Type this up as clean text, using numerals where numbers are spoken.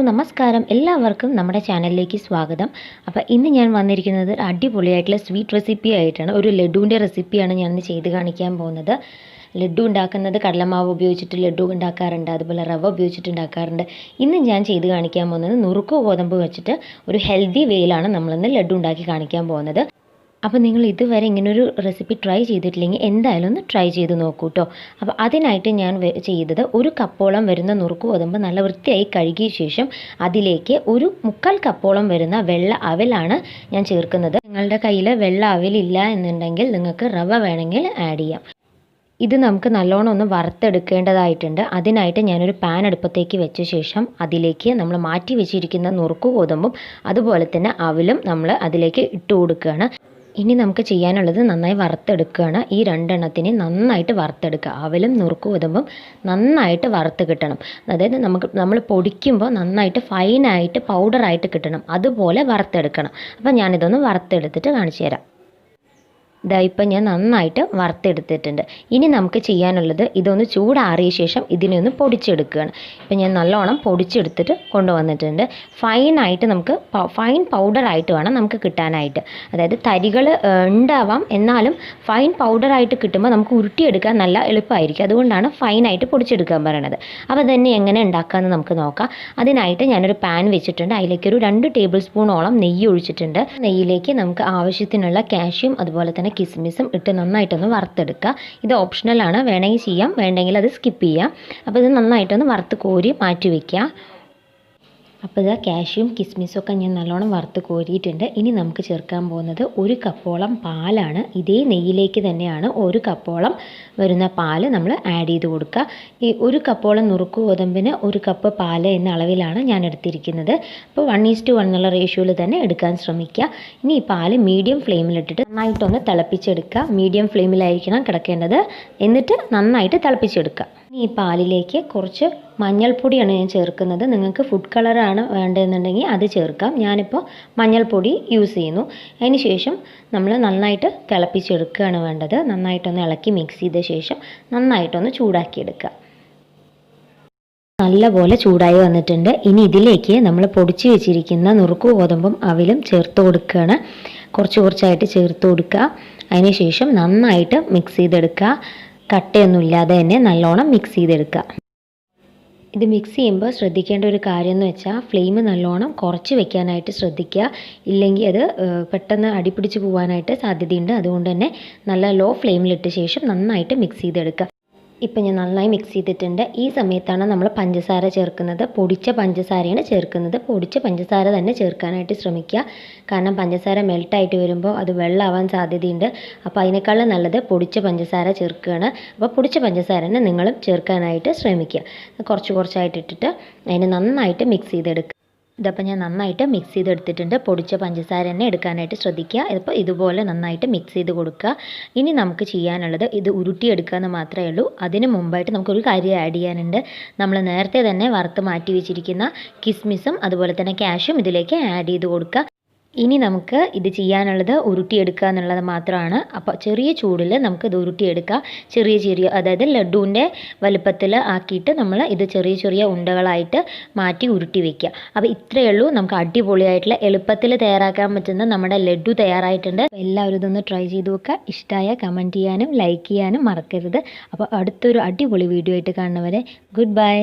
നമസ്കാരം, എല്ലാവർക്കും നമ്മുടെ ചാനലിലേക്ക് സ്വാഗതം. അപ്പോൾ ഇന്ന് ഞാൻ വന്നിരിക്കുന്നത് അടിപൊളിയായിട്ടുള്ള സ്വീറ്റ് റെസിപ്പി ആയിട്ടാണ്. ഒരു ലഡുവിൻ്റെ റെസിപ്പിയാണ് ഞാൻ ഇന്ന് ചെയ്ത് കാണിക്കാൻ പോകുന്നത്. ലഡു ഉണ്ടാക്കുന്നത് കടലമാവ് ഉപയോഗിച്ചിട്ട് ലഡു ഉണ്ടാക്കാറുണ്ട്, അതുപോലെ റവ ഉപയോഗിച്ചിട്ട് ഉണ്ടാക്കാറുണ്ട്. ഇന്ന് ഞാൻ ചെയ്ത് കാണിക്കാൻ പോകുന്നത് നുറുക്ക് ഗോതമ്പ് വെച്ചിട്ട് ഒരു ഹെൽത്തി വേയിലാണ് നമ്മളിന്ന് ലഡു ഉണ്ടാക്കി കാണിക്കാൻ പോകുന്നത്. അപ്പോൾ നിങ്ങൾ ഇതുവരെ ഇങ്ങനൊരു റെസിപ്പി ട്രൈ ചെയ്തിട്ടില്ലെങ്കിൽ എന്തായാലും ഒന്ന് ട്രൈ ചെയ്ത് നോക്കൂ കേട്ടോ. അപ്പോൾ അതിനായിട്ട് ഞാൻ ചെയ്തത് ഒരു കപ്പോളം വരുന്ന നുറുക്ക് ഗോതമ്പ് നല്ല വൃത്തിയായി കഴുകിയ ശേഷം അതിലേക്ക് ഒരു 1/4 കപ്പോളം വരുന്ന വെള്ള അവലാണ് ഞാൻ ചേർക്കുന്നത്. നിങ്ങളുടെ കയ്യിൽ വെള്ള അവലില്ല എന്നുണ്ടെങ്കിൽ നിങ്ങൾക്ക് റവ വേണമെങ്കിൽ ആഡ് ചെയ്യാം. ഇത് നമുക്ക് നല്ലോണം ഒന്ന് വറുത്തെടുക്കേണ്ടതായിട്ടുണ്ട്. അതിനായിട്ട് ഞാനൊരു പാൻ അടുപ്പത്തേക്ക് വെച്ച ശേഷം അതിലേക്ക് നമ്മൾ മാറ്റി വെച്ചിരിക്കുന്ന നുറുക്ക് ഗോതമ്പും അതുപോലെ തന്നെ അവലും നമ്മൾ അതിലേക്ക് ഇട്ട് കൊടുക്കുകയാണ്. ഇനി നമുക്ക് ചെയ്യാനുള്ളത് നന്നായി വറുത്തെടുക്കുകയാണ്. ഈ രണ്ടെണ്ണത്തിനെ നന്നായിട്ട് വറുത്തെടുക്കുക. അവലും നുറുക്ക് ഗോതമ്പും നന്നായിട്ട് വറുത്ത് കിട്ടണം. അതായത് നമ്മൾ പൊടിക്കുമ്പോൾ നന്നായിട്ട് ഫൈനായിട്ട് പൗഡറായിട്ട് കിട്ടണം, അതുപോലെ വറുത്തെടുക്കണം. അപ്പോൾ ഞാനിതൊന്ന് വറുത്തെടുത്തിട്ട് കാണിച്ചു തരാം. ഇപ്പം ഞാൻ നന്നായിട്ട് വറുത്തെടുത്തിട്ടുണ്ട്. ഇനി നമുക്ക് ചെയ്യാനുള്ളത് ഇതൊന്ന് ചൂടാറിയ ശേഷം ഇതിനെ ഒന്ന് പൊടിച്ചെടുക്കുകയാണ്. ഇപ്പം ഞാൻ നല്ലോണം പൊടിച്ചെടുത്തിട്ട് കൊണ്ടുവന്നിട്ടുണ്ട്. ഫൈനായിട്ട് നമുക്ക് ഫൈൻ പൗഡറായിട്ട് വേണം നമുക്ക് കിട്ടാനായിട്ട്. അതായത് തരികൾ ഉണ്ടാവാം, എന്നാലും ഫൈൻ പൗഡറായിട്ട് കിട്ടുമ്പോൾ നമുക്ക് ഉരുട്ടിയെടുക്കാൻ നല്ല എളുപ്പമായിരിക്കും. അതുകൊണ്ടാണ് ഫൈനായിട്ട് പൊടിച്ചെടുക്കാൻ പറയണത്. അപ്പോൾ തന്നെ എങ്ങനെ ഉണ്ടാക്കാമെന്ന് നമുക്ക് നോക്കാം. അതിനായിട്ട് ഞാനൊരു പാൻ വെച്ചിട്ടുണ്ട്. അതിലേക്ക് ഒരു 2 ടേബിൾ സ്പൂണോളം നെയ്യ് ഒഴിച്ചിട്ടുണ്ട്. നെയ്യിലേക്ക് നമുക്ക് ആവശ്യത്തിനുള്ള കാഷ്യും അതുപോലെ തന്നെ കിസ്മിസും ഇട്ട് നന്നായിട്ടൊന്ന് വറുത്തെടുക്കുക. ഇത് ഓപ്ഷണലാണ്, വേണമെങ്കിൽ ചെയ്യാം, വേണ്ടെങ്കിൽ അത് സ്കിപ്പ് ചെയ്യാം. അപ്പോൾ ഇത് നന്നായിട്ടൊന്ന് വറുത്ത് കോരി മാറ്റി വയ്ക്കുക. അപ്പോൾ ഇത് കാഷ്യും കിസ്മിസും ഒക്കെ ഞാൻ നല്ലോണം വറുത്ത് കോരിയിട്ടുണ്ട്. ഇനി നമുക്ക് ചേർക്കാൻ പോകുന്നത് 1 കപ്പോളം പാലാണ്. ഇതേ നെയ്യിലേക്ക് തന്നെയാണ് 1 കപ്പോളം വരുന്ന പാല് നമ്മൾ ആഡ് ചെയ്ത് കൊടുക്കുക. ഈ 1 കപ്പോളം നുറുക്ക് ഗോതമ്പിന് 1 കപ്പ് പാല് എന്ന അളവിലാണ് ഞാൻ എടുത്തിരിക്കുന്നത്. അപ്പോൾ 1:1 എന്നുള്ള റേഷ്യോയിൽ തന്നെ എടുക്കാൻ ശ്രമിക്കുക. ഇനി ഈ പാല് മീഡിയം ഫ്ലെയിമിലിട്ടിട്ട് നന്നായിട്ടൊന്ന് തിളപ്പിച്ചെടുക്കുക. മീഡിയം ഫ്ലെയിമിലായിരിക്കണം കിടക്കേണ്ടത്. എന്നിട്ട് നന്നായിട്ട് തിളപ്പിച്ചെടുക്കുക. ഈ പാലിലേക്ക് കുറച്ച് മഞ്ഞൾപ്പൊടിയാണ് ഞാൻ ചേർക്കുന്നത്. നിങ്ങൾക്ക് ഫുഡ് കളറാണ് വേണ്ടതെന്നുണ്ടെങ്കിൽ അത് ചേർക്കാം. ഞാനിപ്പോൾ മഞ്ഞൾപ്പൊടി യൂസ് ചെയ്യുന്നു. അതിന് ശേഷം നമ്മൾ നന്നായിട്ട് തിളപ്പിച്ചെടുക്കുകയാണ് വേണ്ടത്. നന്നായിട്ടൊന്ന് ഇളക്കി മിക്സ് ചെയ്ത ശേഷം നന്നായിട്ടൊന്ന് ചൂടാക്കിയെടുക്കുക. നല്ലപോലെ ചൂടായി വന്നിട്ടുണ്ട്. ഇനി ഇതിലേക്ക് നമ്മൾ പൊടിച്ച് വെച്ചിരിക്കുന്ന നുറുക്ക് ഗോതമ്പും അവലും ചേർത്ത് കൊടുക്കുകയാണ്. കുറച്ചായിട്ട് ചേർത്ത് കൊടുക്കുക. അതിന് ശേഷം നന്നായിട്ട് മിക്സ് ചെയ്തെടുക്കുക. കട്ടയൊന്നുമില്ലാതെ തന്നെ നല്ലോണം മിക്സ് ചെയ്തെടുക്കുക. ഇത് മിക്സ് ചെയ്യുമ്പോൾ ശ്രദ്ധിക്കേണ്ട ഒരു കാര്യം എന്ന് വെച്ചാൽ ഫ്ലെയിം നല്ലോണം കുറച്ച് വെക്കാനായിട്ട് ശ്രദ്ധിക്കുക. ഇല്ലെങ്കിൽ അത് പെട്ടെന്ന് അടിപിടിച്ച് പോകാനായിട്ട് സാധ്യതയുണ്ട്. അതുകൊണ്ട് തന്നെ നല്ല ലോ ഫ്ലെയിമിലിട്ട ശേഷം നന്നായിട്ട് മിക്സ് ചെയ്തെടുക്കുക. ഇപ്പം ഞാൻ നന്നായി മിക്സ് ചെയ്തിട്ടുണ്ട്. ഈ സമയത്താണ് നമ്മൾ പഞ്ചസാര ചേർക്കുന്നത്. പൊടിച്ച പഞ്ചസാരയാണ് ചേർക്കുന്നത്. പൊടിച്ച പഞ്ചസാര തന്നെ ചേർക്കാനായിട്ട് ശ്രമിക്കുക. കാരണം പഞ്ചസാര മെൽട്ടായിട്ട് വരുമ്പോൾ അത് വെള്ളമാവാൻ സാധ്യതയുണ്ട്. അപ്പോൾ അതിനേക്കാളും നല്ലത് പൊടിച്ച പഞ്ചസാര ചേർക്കുകയാണ്. അപ്പോൾ പൊടിച്ച പഞ്ചസാര തന്നെ നിങ്ങളും ചേർക്കാനായിട്ട് ശ്രമിക്കുക. കുറച്ചായിട്ട് ഇട്ടിട്ട് അതിനെ നന്നായിട്ട് മിക്സ് ചെയ്തെടുക്കുക. ഇതപ്പോൾ ഞാൻ നന്നായിട്ട് മിക്സ് ചെയ്തെടുത്തിട്ടുണ്ട്. പൊടിച്ച പഞ്ചസാര തന്നെ എടുക്കാനായിട്ട് ശ്രദ്ധിക്കുക. ഇതിപ്പോൾ ഇതുപോലെ നന്നായിട്ട് മിക്സ് ചെയ്ത് കൊടുക്കുക. ഇനി നമുക്ക് ചെയ്യാനുള്ളത് ഇത് ഉരുട്ടിയെടുക്കുക എന്ന് മാത്രമേ ഉള്ളൂ. അതിന് മുമ്പായിട്ട് നമുക്കൊരു കാര്യം ആഡ് ചെയ്യാനുണ്ട്. നമ്മൾ നേരത്തെ തന്നെ വറുത്ത് മാറ്റി വെച്ചിരിക്കുന്ന കിസ്മിസും അതുപോലെ തന്നെ കാഷ്യും ഇതിലേക്ക് ആഡ് ചെയ്ത് കൊടുക്കുക. ഇനി നമുക്ക് ഇത് ചെയ്യാനുള്ളത് ഉരുട്ടിയെടുക്കുക എന്നുള്ളത് മാത്രമാണ്. അപ്പോൾ ചെറിയ ചൂടിൽ നമുക്കിത് ഉരുട്ടിയെടുക്കുക. ചെറിയ അതായത് ലഡുവിൻ്റെ വലുപ്പത്തിൽ ആക്കിയിട്ട് നമ്മൾ ഇത് ചെറിയ ഉണ്ടകളായിട്ട് മാറ്റി ഉരുട്ടി വയ്ക്കുക. അപ്പോൾ ഇത്രയേ ഉള്ളൂ. നമുക്ക് അടിപൊളിയായിട്ടുള്ള എളുപ്പത്തിൽ തയ്യാറാക്കാൻ പറ്റുന്ന നമ്മുടെ ലഡു തയ്യാറായിട്ടുണ്ട്. എല്ലാവരും ഇതൊന്ന് ട്രൈ ചെയ്ത് നോക്കുക. ഇഷ്ടമായ കമൻറ്റ് ചെയ്യാനും ലൈക്ക് ചെയ്യാനും മറക്കരുത്. അപ്പോൾ അടുത്തൊരു അടിപൊളി വീഡിയോ ആയിട്ട് കാണുന്നവരെ ഗുഡ് ബൈ.